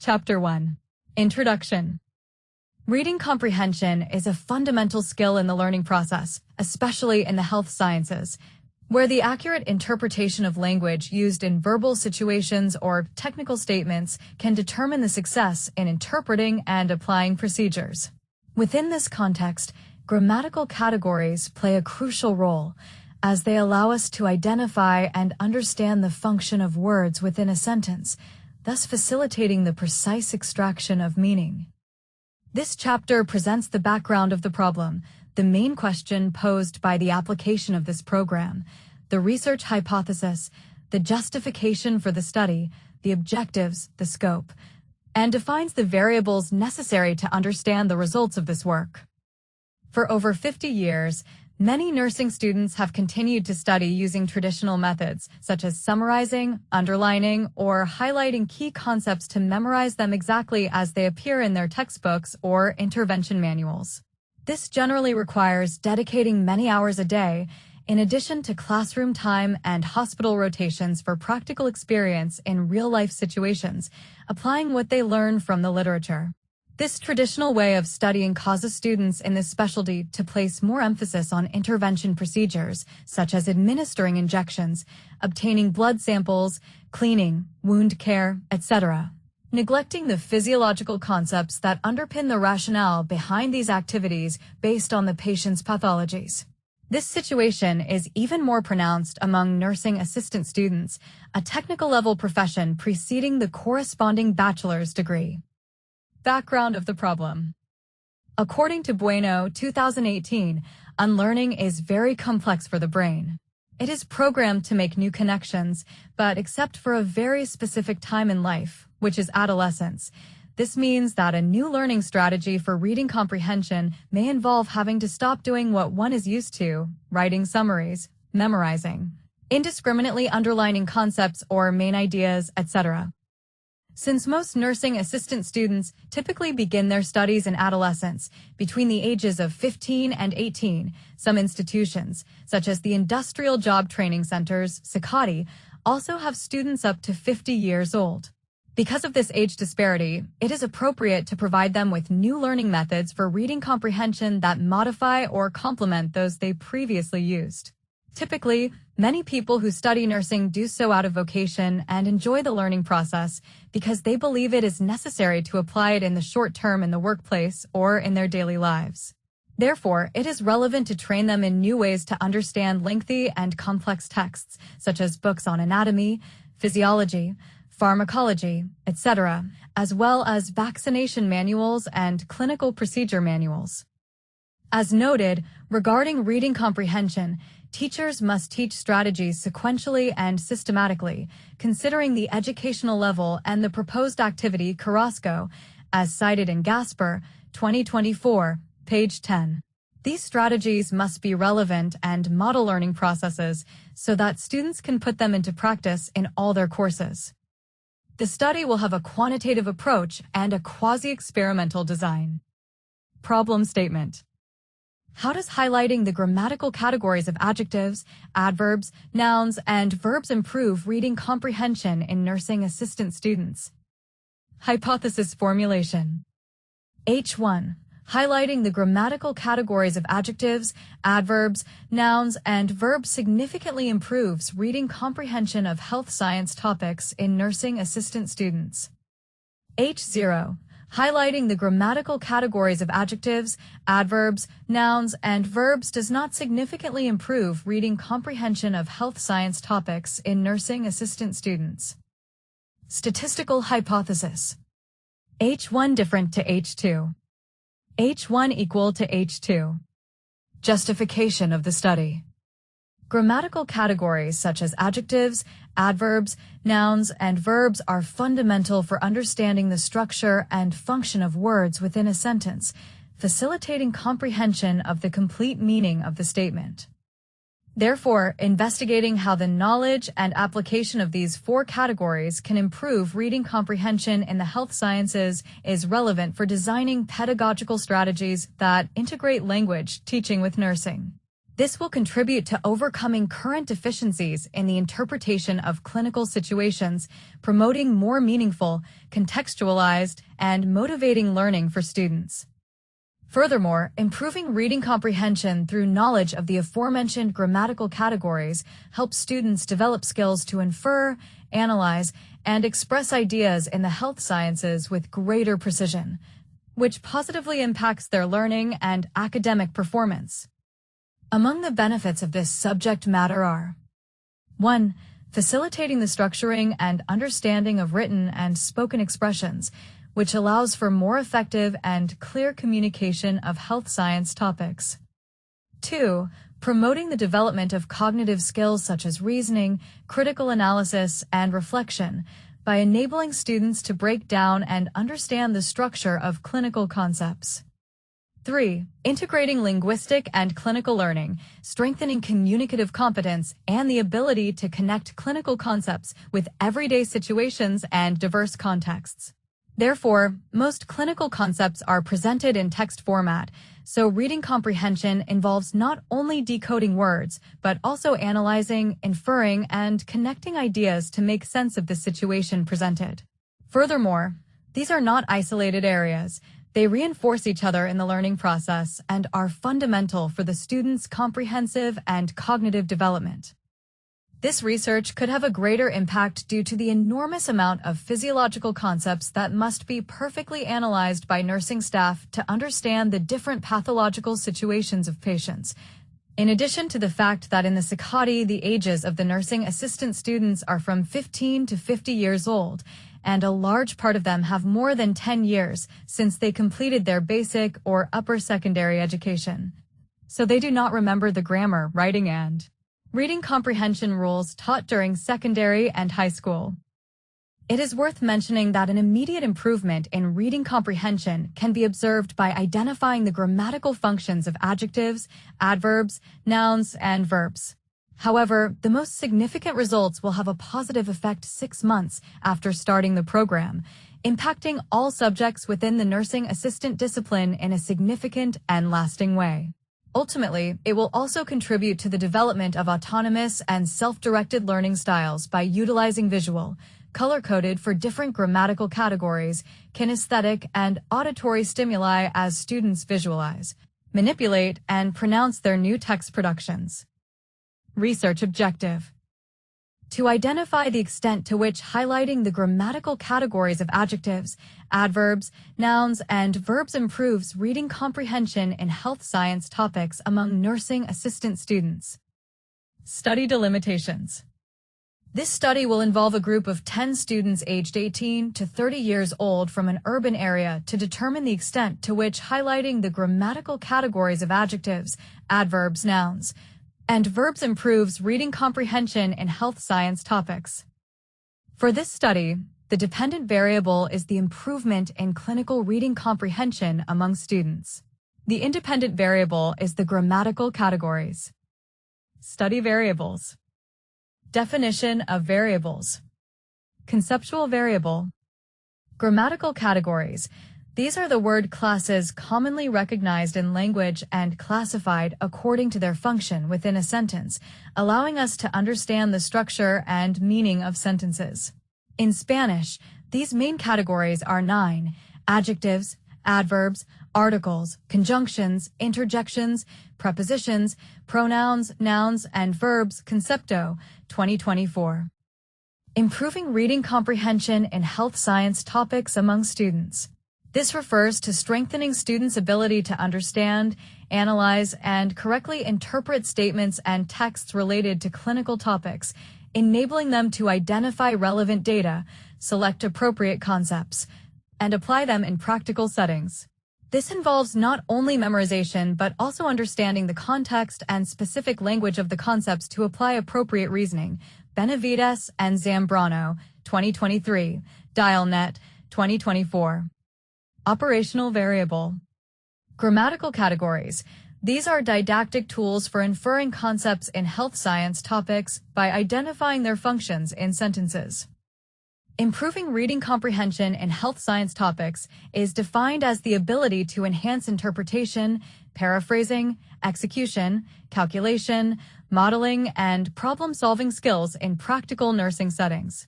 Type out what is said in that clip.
Chapter 1. Introduction. Reading comprehension is a fundamental skill in the learning process, especially in the health sciences, where the accurate interpretation of language used in verbal situations or technical statements can determine the success in interpreting and applying procedures. Within this context, grammatical categories play a crucial role, as they allow us to identify and understand the function of words within a sentence, thus facilitating the precise extraction of meaning. This chapter presents the background of the problem, the main question posed by the application of this program, the research hypothesis, the justification for the study, the objectives, the scope, and defines the variables necessary to understand the results of this work. For over 50 years, many nursing students have continued to study using traditional methods, such as summarizing, underlining, or highlighting key concepts to memorize them exactly as they appear in their textbooks or intervention manuals. This generally requires dedicating many hours a day, in addition to classroom time and hospital rotations for practical experience in real-life situations, applying what they learn from the literature. This traditional way of studying causes students in this specialty to place more emphasis on intervention procedures, such as administering injections, obtaining blood samples, cleaning, wound care, etc., neglecting the physiological concepts that underpin the rationale behind these activities based on the patient's pathologies. This situation is even more pronounced among nursing assistant students, a technical-level profession preceding the corresponding bachelor's degree. Background of the problem. According to Bueno 2018, unlearning is very complex for the brain. It is programmed to make new connections, but except for a very specific time in life, which is adolescence. This means that a new learning strategy for reading comprehension may involve having to stop doing what one is used to, writing summaries, memorizing, indiscriminately underlining concepts or main ideas, etc. Since most nursing assistant students typically begin their studies in adolescence, between the ages of 15 and 18, some institutions, such as the Industrial Job Training Centers, SICATI, also have students up to 50 years old. Because of this age disparity, it is appropriate to provide them with new learning methods for reading comprehension that modify or complement those they previously used. Typically, many people who study nursing do so out of vocation and enjoy the learning process because they believe it is necessary to apply it in the short term in the workplace or in their daily lives. Therefore, it is relevant to train them in new ways to understand lengthy and complex texts, such as books on anatomy, physiology, pharmacology, etc., as well as vaccination manuals and clinical procedure manuals. As noted, regarding reading comprehension, teachers must teach strategies sequentially and systematically, considering the educational level and the proposed activity Carrasco, as cited in Gasper, 2024, page 10. These strategies must be relevant and model learning processes so that students can put them into practice in all their courses. The study will have a quantitative approach and a quasi-experimental design. Problem statement. How does highlighting the grammatical categories of adjectives, adverbs, nouns, and verbs improve reading comprehension in nursing assistant students? Hypothesis formulation. H1. Highlighting the grammatical categories of adjectives, adverbs, nouns, and verbs significantly improves reading comprehension of health science topics in nursing assistant students. H0. Highlighting the grammatical categories of adjectives, adverbs, nouns, and verbs does not significantly improve reading comprehension of health science topics in nursing assistant students. Statistical hypothesis. H1 different to H2. H1 equal to H2. Justification of the study. Grammatical categories such as adjectives, adverbs, nouns, and verbs are fundamental for understanding the structure and function of words within a sentence, facilitating comprehension of the complete meaning of the statement. Therefore, investigating how the knowledge and application of these four categories can improve reading comprehension in the health sciences is relevant for designing pedagogical strategies that integrate language teaching with nursing. This will contribute to overcoming current deficiencies in the interpretation of clinical situations, promoting more meaningful, contextualized, and motivating learning for students. Furthermore, improving reading comprehension through knowledge of the aforementioned grammatical categories helps students develop skills to infer, analyze, and express ideas in the health sciences with greater precision, which positively impacts their learning and academic performance. Among the benefits of this subject matter are 1. Facilitating the structuring and understanding of written and spoken expressions, which allows for more effective and clear communication of health science topics. 2. Promoting the development of cognitive skills such as reasoning, critical analysis, and reflection by enabling students to break down and understand the structure of clinical concepts. 3. Integrating linguistic and clinical learning, strengthening communicative competence and the ability to connect clinical concepts with everyday situations and diverse contexts. Therefore, most clinical concepts are presented in text format, so reading comprehension involves not only decoding words, but also analyzing, inferring, and connecting ideas to make sense of the situation presented. Furthermore, these are not isolated areas. They reinforce each other in the learning process and are fundamental for the student's comprehensive and cognitive development. This research could have a greater impact due to the enormous amount of physiological concepts that must be perfectly analyzed by nursing staff to understand the different pathological situations of patients. In addition to the fact that in the CACADI, the ages of the nursing assistant students are from 15 to 50 years old, and a large part of them have more than 10 years since they completed their basic or upper secondary education. So they do not remember the grammar, writing, and reading comprehension rules taught during secondary and high school. It is worth mentioning that an immediate improvement in reading comprehension can be observed by identifying the grammatical functions of adjectives, adverbs, nouns, and verbs. However, the most significant results will have a positive effect 6 months after starting the program, impacting all subjects within the nursing assistant discipline in a significant and lasting way. Ultimately, it will also contribute to the development of autonomous and self-directed learning styles by utilizing visual, color-coded for different grammatical categories, kinesthetic and auditory stimuli as students visualize, manipulate, and pronounce their new text productions. Research objective: to identify the extent to which highlighting the grammatical categories of adjectives, adverbs, nouns, and verbs improves reading comprehension in health science topics among nursing assistant students. Study delimitations. This study will involve a group of 10 students aged 18 to 30 years old from an urban area to determine the extent to which highlighting the grammatical categories of adjectives, adverbs, nouns, and verbs improves reading comprehension in health science topics. For this study, the dependent variable is the improvement in clinical reading comprehension among students. The independent variable is the grammatical categories. Study variables. Definition of variables. Conceptual variable. Grammatical categories. These are the word classes commonly recognized in language and classified according to their function within a sentence, allowing us to understand the structure and meaning of sentences. In Spanish, these main categories are 9: adjectives, adverbs, articles, conjunctions, interjections, prepositions, pronouns, nouns, and verbs. Concepto, 2024. Improving reading comprehension in health science topics among students. This refers to strengthening students' ability to understand, analyze, and correctly interpret statements and texts related to clinical topics, enabling them to identify relevant data, select appropriate concepts, and apply them in practical settings. This involves not only memorization but also understanding the context and specific language of the concepts to apply appropriate reasoning. Benavides and Zambrano, 2023, DialNet, 2024. Operational variable. Grammatical categories. These are didactic tools for inferring concepts in health science topics by identifying their functions in sentences. Improving reading comprehension in health science topics is defined as the ability to enhance interpretation, paraphrasing, execution, calculation, modeling, and problem-solving skills in practical nursing settings.